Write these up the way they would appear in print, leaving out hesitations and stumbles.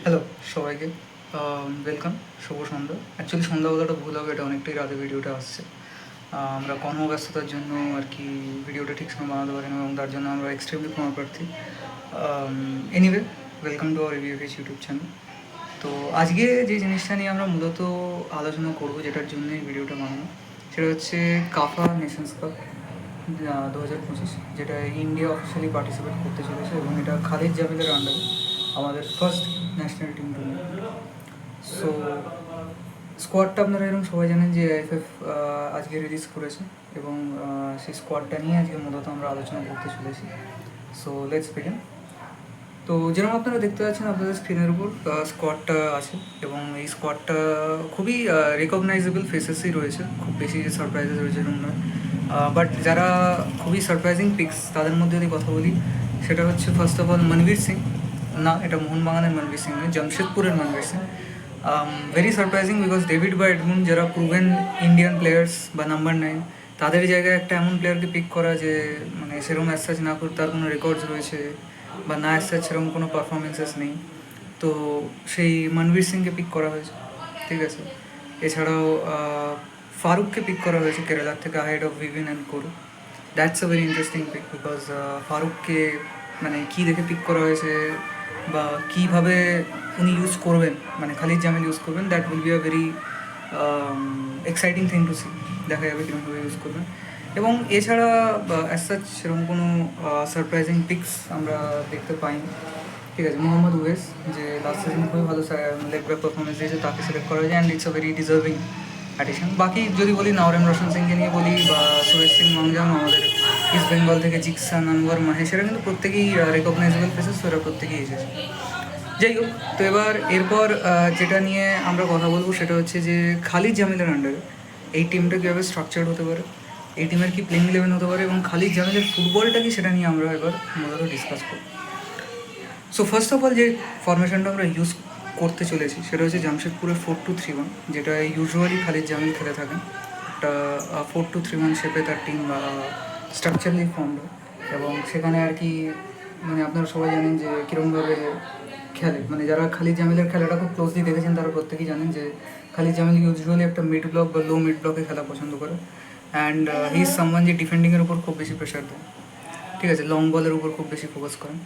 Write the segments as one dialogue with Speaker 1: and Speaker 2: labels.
Speaker 1: Hello সবাইকে, welcome. শুভ সন্ধ্যা। Actually সন্ধ্যা বলাটা ভুল হবে, এটা অনেকটাই রাতে ভিডিওটা আসছে। আমরা কর্মব্যস্ততার জন্য আর কি ভিডিওটা ঠিক সময় বানাতে পারি না, এবং তার জন্য আমরা এক্সট্রিমলি ক্ষমা প্রার্থী। Anyway, welcome to our review YouTube channel. তো আজকে যে জিনিসটা নিয়ে আমরা মূলত আলোচনা করবো, যেটার জন্য এই ভিডিওটা বানানো, সেটা হচ্ছে কাফা নেশনস কাপ 2025, যেটা ইন্ডিয়া অফিসিয়ালি পার্টিসিপেট করতে চলেছে, এবং এটা খালিদ জামিলের আন্ডারে আমাদের first national team tournament. So স্কোয়াডটা আপনারা এরকম সবাই জানেন যে আইএফএফ আজকে রিলিজ করেছে, এবং সেই স্কোয়াডটা নিয়ে আজকে মূলত আমরা আলোচনা করতে চলেছি। So let's begin. তো যেরকম আপনারা দেখতে পাচ্ছেন আপনাদের স্ক্রিনের উপর স্কোয়াডটা আছে, এবং এই স্কোয়াডটা খুবই রিকগনাইজেবল ফেসেসই রয়েছে, খুব বেশি সারপ্রাইজেস রয়েছে এরকম নয়। বাট যারা খুবই সারপ্রাইজিং পিক্স, তাদের মধ্যে যদি কথা বলি, সেটা হচ্ছে first of all Manvir Singh. না, এটা মোহনবাগানের মনবীর সিং নয়, জামশেদপুরের Manvir Singh. Very surprising because David বা এডমুন্ড, যারা প্রুভেন ইন্ডিয়ান প্লেয়ার্স বা নাম্বার 9, তাদের জায়গায় একটা এমন প্লেয়ারকে পিক করা যে মানে সেরকম অ্যাজ না করে তার কোনো রেকর্ডস রয়েছে বা না অ্যাজ সেরকম কোনো পারফরমেন্সেস নেই। তো সেই মনবীর সিংকে পিক করা হয়েছে, ঠিক আছে। এছাড়াও ফারুককে পিক করা হয়েছে কেরালার থেকে, ahead of Vibin and Korou. That's a very interesting pick, because ফারুককে মানে কী দেখে পিক করা হয়েছে বা কীভাবে উনি ইউজ করবেন, মানে খালিদ জামিল ইউজ করবেন, that will be a very exciting thing to see. দেখা যাবে কীরকমভাবে ইউজ করবেন। এবং এছাড়া অ্যাজ সাচ সেরকম কোনো সারপ্রাইজিং পিক্স আমরা দেখতে পাইনি, ঠিক আছে। মোহাম্মদ ওয়েস, যে লাস্ট সিজন খুবই ভালো লেগ ব্যাক পারফরমেন্স দিয়েছে, তাকে সিলেক্ট করা হয়েছে, and it's a very deserving addition. বাকি যদি বলি নওরেম রোশন সিংকে নিয়ে বলি, বা সুরেশ সিং ওয়াংজাম, আমাদের ইস্ট বেঙ্গল থেকে জিকসান, আনোয়ার, মাহেশ, এরা কিন্তু প্রত্যেকেই রেকগনাইজেবল ফেসেস, এরা প্রত্যেকেই এসেছে। যাই হোক, তো এরপর যেটা নিয়ে আমরা কথা বলবো সেটা হচ্ছে যে খালিদ জামিলের আন্ডারে এই টিমটা কীভাবে স্ট্রাকচার্ড হতে পারে, এই টিমের কি প্লেইং ইলেভেন হতে পারে, এবং খালিদ জামিলের ফুটবলটা কি, সেটা নিয়ে আমরা এবার মূলত ডিসকাস করব। সো ফার্স্ট অফ অল যে ফরমেশনটা আমরা ইউজ করতে চলেছি সেটা হচ্ছে জামশেদপুরের 4-2-3-1, যেটা ইউজুয়ালি খালিদ জামিল খেলে থাকেন। একটা 4-2-3-1 শেপে তার টিম স্ট্রাকচারলি ফর্মড হয়, এবং সেখানে আর কি মানে আপনারা সবাই জানেন যে কীরকমভাবে খেলে, মানে যারা খালিদ জামিলের খেলাটা খুব ক্লোজলি দেখেছেন তারা প্রত্যেকেই জানেন যে খালিদ জামিল ইউজুয়ালি একটা মিড ব্লক বা লো মিড ব্লকে খেলা পছন্দ করে, অ্যান্ড হি ইজ সামওয়ান যে ডিফেন্ডিংয়ের উপর খুব বেশি প্রেশার দেয়, ঠিক আছে, লং বলের উপর খুব বেশি ফোকাস করেন।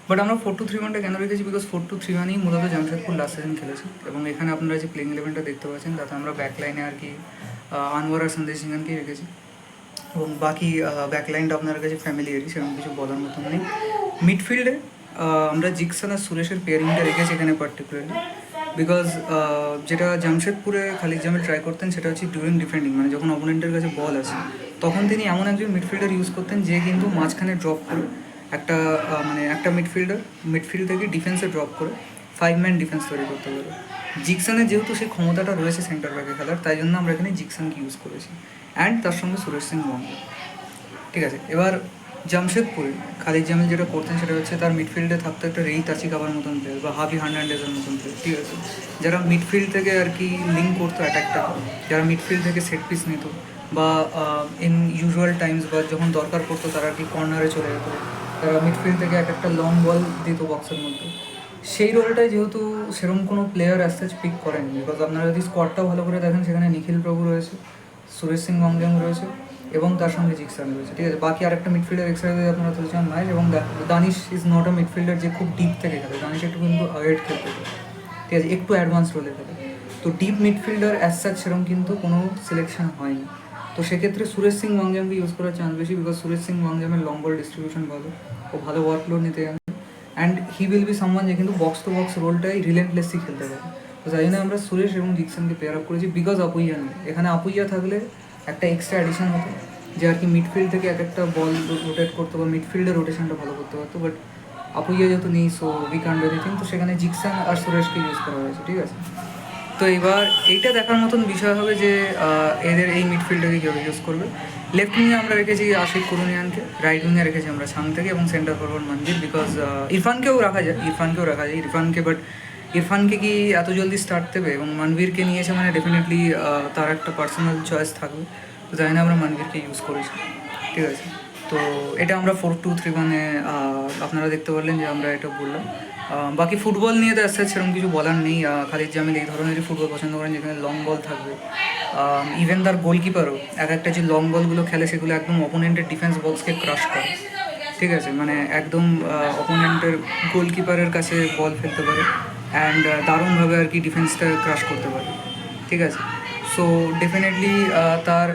Speaker 1: বাট আমরা 4-2-3-1টা কেন রেখেছি, বিকজ 4-2-3-1ই মূলত জামশেদপুর লাস্ট সিজন খেলেছে, এবং এখানে আপনারা যে প্লেইং ইলেভেনটা দেখতে পাচ্ছেন তাতে আমরা ব্যাকলাইনে আর কি আনোয়ার আর সন্দেশ সিংহানকেই রেখেছি, এবং বাকি ব্যাকলাইনটা আপনার কাছে ফ্যামিলিয়ারই, সেরকম কিছু বলার মতন নেই। মিডফিল্ডে আমরা জিকসান আর সুরেশের পেয়ারিংটা রেখেছি এখানে পার্টিকুলারলি, বিকজ যেটা জামশেদপুরে খালিদ জামিল ট্রাই করতেন সেটা হচ্ছে ডিউরিং ডিফেন্ডিং, মানে যখন অপোনেন্টের কাছে বল আসে তখন তিনি এমন একজন মিডফিল্ডার ইউজ করতেন যে কিন্তু মাঝখানে ড্রপ করে একটা মানে একটা মিডফিল্ড থেকে ডিফেন্সে ড্রপ করে 5-ম্যান ডিফেন্স তৈরি করতে পারে। জিকসানের যেহেতু সেই ক্ষমতাটা রয়েছে সেন্টার ব্যাকে খেলার, তাই জন্য আমরা এখানে জিকসানকে ইউজ করেছি, অ্যান্ড তার সঙ্গে সুরেশ সিং ওয়াংলা, ঠিক আছে। এবার জামশেদপুরে খালিদ জামিল যেটা করতেন সেটা হচ্ছে তার মিডফিল্ডে থাকতো একটা রেই তাচি কাবার মতন প্লেয়ার বা হাবি হার্নান্ডেজের মতন প্লেয়ার, ঠিক আছে, যারা মিডফিল্ড থেকে আর কি লিঙ্ক করতো অ্যাটাকটা, যারা মিডফিল্ড থেকে সেট পিস নিত, বা ইন ইউজুয়াল টাইমস বা যখন দরকার পড়তো তারা আর কি কর্নারে চলে যেত, তারা মিডফিল্ড থেকে একটা লং বল দিত বক্সের মধ্যে। সেই রোলটাই যেহেতু সেরকম কোনো প্লেয়ার অ্যাজ সাচ পিক করেনি, বিকজ আপনারা যদি স্কোয়াডটাও ভালো করে দেখেন সেখানে নিখিল প্রভু রয়েছে, সুরেশ সিং ওয়াংজাম রয়েছে, এবং তার সঙ্গে জিকসান রয়েছে, ঠিক আছে। বাকি আরেকটা মিডফিল্ডার এক্সট্রা যদি আপনারা তুলতে চান মাহেশ, এবং Danish is not a midfielder যে খুব ডিপ থেকে খেলে, দানিশ একটু কিন্তু আউট খেলতে পারে, ঠিক আছে, একটু অ্যাডভান্স রোলে খেলে। তো ডিপ মিডফিল্ডার অ্যাজ সাচ সেরকম কিন্তু কোনো সিলেকশন হয়নি। তো সেক্ষেত্রে সুরেশ সিং ওয়াংজামকে ইউজ করার চান্স বেশি, বিকজ সুরেশ সিং ওয়াংজামের লং বল ডিস্ট্রিবিউশন ভালো, ও ভালো ওয়ার্কলোড নিতে জানে, and he will be someone যে কিন্তু বক্স টু বক্স রোলটাই রিলেন্টলেসলি খেলতে পারে। তো তাই জন্য আমরা সুরেশ এবং জিকসানকে পেয়ার আপ করেছি, বিকজ আপুইয়া নেই এখানে। আপুইয়া থাকলে একটা এক্সট্রা অ্যাডিশন হতো, যে আর কি মিডফিল্ড থেকে এক একটা বল রোটেট করতো বা মিডফিল্ডের রোটেশনটা ভালো করতে পারতো, বাট আপুইয়া যেহেতু নেই, so we can't do anything. তো সেখানে জিকসান আর সুরেশকে ইউজ করা হয়েছে, ঠিক আছে। তো এবার এইটা দেখার মতন বিষয় হবে যে এদের এই মিডফিল্ডটাকে কীভাবে ইউজ করবে। লেফট উইংয়ে আমরা রেখেছি আশিক কুরুনিয়ানকে, রাইট উইংয়ে রেখেছি আমরা সাং থেকে, এবং সেন্টার ফরওয়ার্ড মঞ্জির, বিকজ ইরফানকেও রাখা যায়, বাট ইরফানকে কি এত জলদি স্টার্ট দেবে, এবং মনবীরকে নিয়েছে মানে ডেফিনেটলি তার একটা পার্সোনাল চয়েস থাকবে, তো তাই না আমরা মনবীরকে ইউজ করেছি, ঠিক আছে। তো এটা আমরা 4-2-3-1-এ আপনারা দেখতে পারলেন যে আমরা এটা বললাম। বাকি ফুটবল নিয়ে তো আসছে সেরকম কিছু বলার নেই। খালিদ জামিল এই ধরনেরই ফুটবল পছন্দ করেন যেখানে লং বল থাকবে। ইভেন তার গোলকিপারও এক একটা যে লং বলগুলো খেলে সেগুলো একদম অপোনেন্টের ডিফেন্স বক্সকে ক্রাশ করে, ঠিক আছে, মানে একদম অপোনেন্টের গোলকিপারের কাছে বল ফেলতে পারে অ্যান্ড দারুণভাবে আর কি ডিফেন্সটা ক্রাশ করতে পারে, ঠিক আছে। সো ডেফিনেটলি তার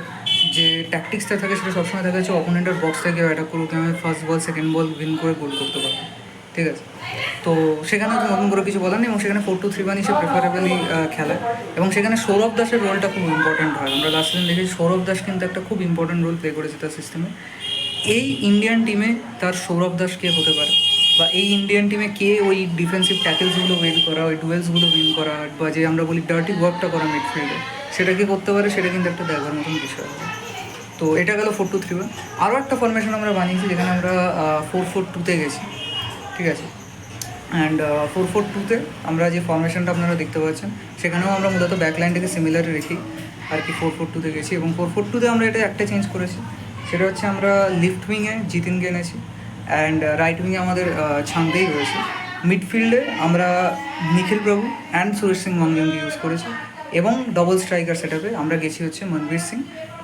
Speaker 1: যে ট্যাকটিক্সটা থাকে সেটা সবসময় দেখা যাচ্ছে অপোনেন্টের বক্স থেকে অ্যাটাক করুক, আমি ফার্স্ট বল সেকেন্ড বল উইন করে গোল করতে পারবো, ঠিক আছে। তো সেখানে তো নতুন করে কিছু বলার নেই এবং সেখানে 4-2-3-1 সে প্রেফারেবলি খেলে এবং সেখানে সৌরভ দাসের রোলটা খুব ইম্পর্ট্যান্ট হয়। আমরা লাস্ট দিন দেখেছি সৌরভ দাস কিন্তু একটা খুব ইম্পর্ট্যান্ট রোল প্লে করেছে তার সিস্টেমে। এই ইন্ডিয়ান টিমে তার সৌরভ দাস কে হতে পারে বা এই ইন্ডিয়ান টিমে কে ওই ডিফেন্সিভ ট্যাকেলসগুলো উইন করা, ওই ডুয়েলসগুলো উইন করা বা যে আমরা বলি ডার্টি ওয়ার্কটা করা মিডফিল্ডে, সেটা কে করতে পারে সেটা কিন্তু একটা দেখার মতন বিষয় হবে। তো এটা গেল 4-2-3-1। আরও একটা ফরমেশন আমরা বানিয়েছি যেখানে আমরা 4-4-2-তে গেছি, ঠিক আছে। অ্যান্ড 4-4-2-তে আমরা যে ফরমেশনটা আপনারা দেখতে পাচ্ছেন সেখানেও আমরা মূলত ব্যাকলাইনটাকে সিমিলার রেখি আর কি 4-4-2-তে গেছি এবং 4-4-2-তে আমরা এটা একটা চেঞ্জ করেছি, সেটা হচ্ছে আমরা লিফট উইংয়ে জিতিনকে এনেছি অ্যান্ড রাইট উইংয়ে আমাদের ছাংতেই রয়েছে। মিডফিল্ডে আমরা নিখিল প্রভু অ্যান্ড সুরেশ সিং মঙ্গলমকে ইউজ করেছি এবং ডবল স্ট্রাইকার সেটআপে আমরা গেছি হচ্ছে মনবীর সিং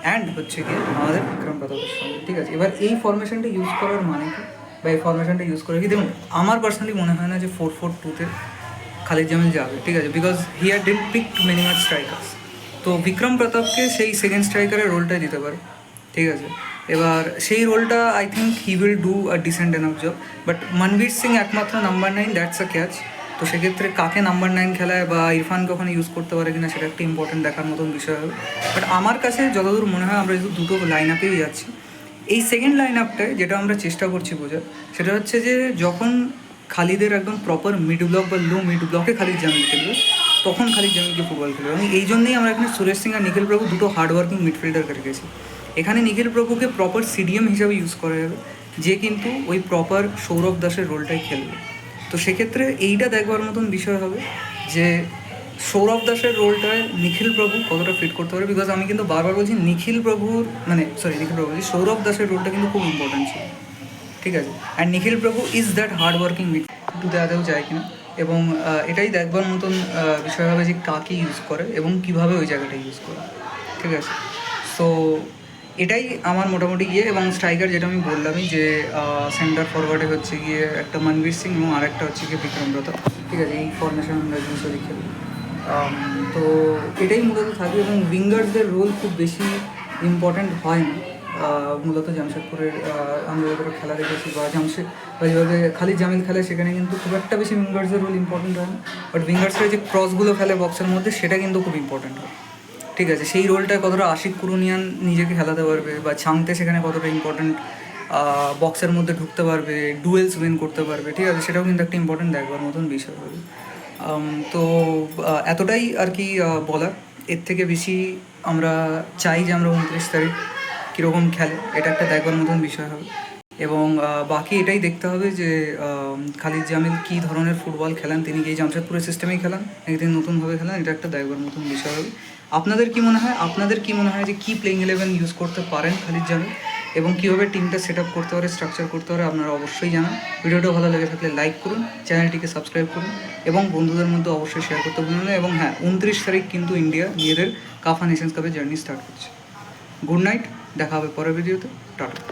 Speaker 1: অ্যান্ড হচ্ছে কি আমাদের বিক্রম প্রতাপের সঙ্গে, ঠিক আছে। এবার এই ফরমেশনটা ইউজ করার মানে কি বা এই ফরমেশনটা ইউজ করে কি, দেখুন আমার পার্সোনালি মনে হয় না যে 4-4-2-তে খালিদ জামিল যাবে, ঠিক আছে, because he are did pick many much strikers. তো বিক্রম প্রতাপকে সেই সেকেন্ড স্ট্রাইকারের রোলটাই দিতে পারে, ঠিক আছে। এবার সেই রোলটা I think he will do a decent enough job, but Manvir Singh একমাত্র নাম্বার 9, দ্যাটস আ ক্যাচ। তো সেক্ষেত্রে কাকে নাম্বার 9 খেলায় বা ইরফানকে ওখানে ইউজ করতে পারে কিনা সেটা একটা ইম্পর্টেন্ট দেখার মতন বিষয় হবে। বাট আমার কাছে যতদূর মনে হয় আমরা যেহেতু দুটো লাইন আপেই যাচ্ছি, এই সেকেন্ড লাইন আপটায় যেটা আমরা চেষ্টা করছি বোঝার সেটা হচ্ছে যে যখন খালিদের একদম প্রপার মিড ব্লক বা লো মিড ব্লকে খালিদ জামিল খেলবে তখন খালিদ জামিলকে ফুটবল খেলবে এবং এই জন্যই আমরা এখানে সুরেশ সিং আর নিখিল প্রভু দুটো হার্ডওয়ার্কিং মিডফিল্ডারকে রেখেছি। এখানে নিখিল প্রভুকে প্রপার সিডিএম হিসাবে ইউজ করা যাবে, যে কিন্তু ওই প্রপার সৌরভ দাসের রোলটাই খেলবে। তো সেক্ষেত্রে এইটা দেখবার মতন বিষয় হবে যে সৌরভ দাসের রোলটায় নিখিল প্রভু কতটা ফিট করতে পারে, বিকজ আমি কিন্তু বারবার বলছি নিখিল প্রভুর সৌরভ দাসের রোলটা কিন্তু খুব ইম্পর্টেন্ট ছিল, ঠিক আছে। অ্যান্ড নিখিল প্রভু is that hard working mid টুতে আদেও যায় কিনা এবং এটাই দেখবার মতন বিষয় হবে যে কাকে ইউজ করে এবং কীভাবে ওই জায়গাটা ইউজ করে, ঠিক আছে। সো এটাই আমার মোটামুটি গিয়ে এবং স্ট্রাইকার যেটা আমি বললামই যে সেন্টার ফরওয়ার্ডে হচ্ছে গিয়ে একটা মনবীর সিং এবং আরেকটা হচ্ছে গিয়ে বিক্রম প্রতাপ, ঠিক আছে। এই ফরমেশন আমরা ইউজুয়ালি খেলি। তো এটাই মূলত থাকবে এবং উইঙ্গার্সদের রোল খুব বেশি ইম্পর্ট্যান্ট হয় না মূলত জামশেদপুরের আমরা যেভাবে খেলা দেখেছি বা যেভাবে খালিদ জামিল খেলে সেখানে কিন্তু খুব একটা বেশি উইঙ্গার্সের রোল ইম্পর্ট্যান্ট হয় না, বাট উইঙ্গার্সরা যে ক্রসগুলো ফেলে বক্সের মধ্যে সেটা কিন্তু খুব ইম্পর্ট্যান্ট হয়, ঠিক আছে। সেই রোলটায় কতটা আশিক কুরুনিয়ান নিজেকে খেলাতে পারবে বা ছাংতে সেখানে কতটা ইম্পর্ট্যান্ট বক্সের মধ্যে ঢুকতে পারবে, ডুয়েলস উইন করতে পারবে, ঠিক আছে, সেটাও কিন্তু একটা ইম্পর্ট্যান্ট দেখবার মতন বিষয় হবে। তো এতটাই আর কি বলার, এর থেকে বেশি আমরা চাই যে আমরা 29 তারিখ কীরকম খেলে এটা একটা দেখবার মতন বিষয় হবে এবং বাকি এটাই দেখতে হবে যে খালিদ জামিল কী ধরনের ফুটবল খেলেন, তিনি কি এই জামশেদপুরের সিস্টেমেই খেলান নাকি তিনি নতুনভাবে খেলেন, এটা একটা দেখবার মতন বিষয় হবে। আপনাদের কি মনে হয় যে কী প্লেইং 11 ইউজ করতে পারেন খালিদ জামিল এবং কীভাবে টিমটা সেট আপ করতে পারে, স্ট্রাকচার করতে পারে, আপনারা অবশ্যই জানান। ভিডিওটা ভালো লেগে থাকলে লাইক করুন, চ্যানেলটিকে সাবস্ক্রাইব করুন এবং বন্ধুদের মধ্যে অবশ্যই শেয়ার করতে ভুলবেন না। এবং হ্যাঁ, 29 তারিখ কিন্তু ইন্ডিয়া নিজেদের কাফা নেশনস কাপের জার্নি স্টার্ট করছে। গুড নাইট, দেখা হবে পরের ভিডিওতে, টাটা।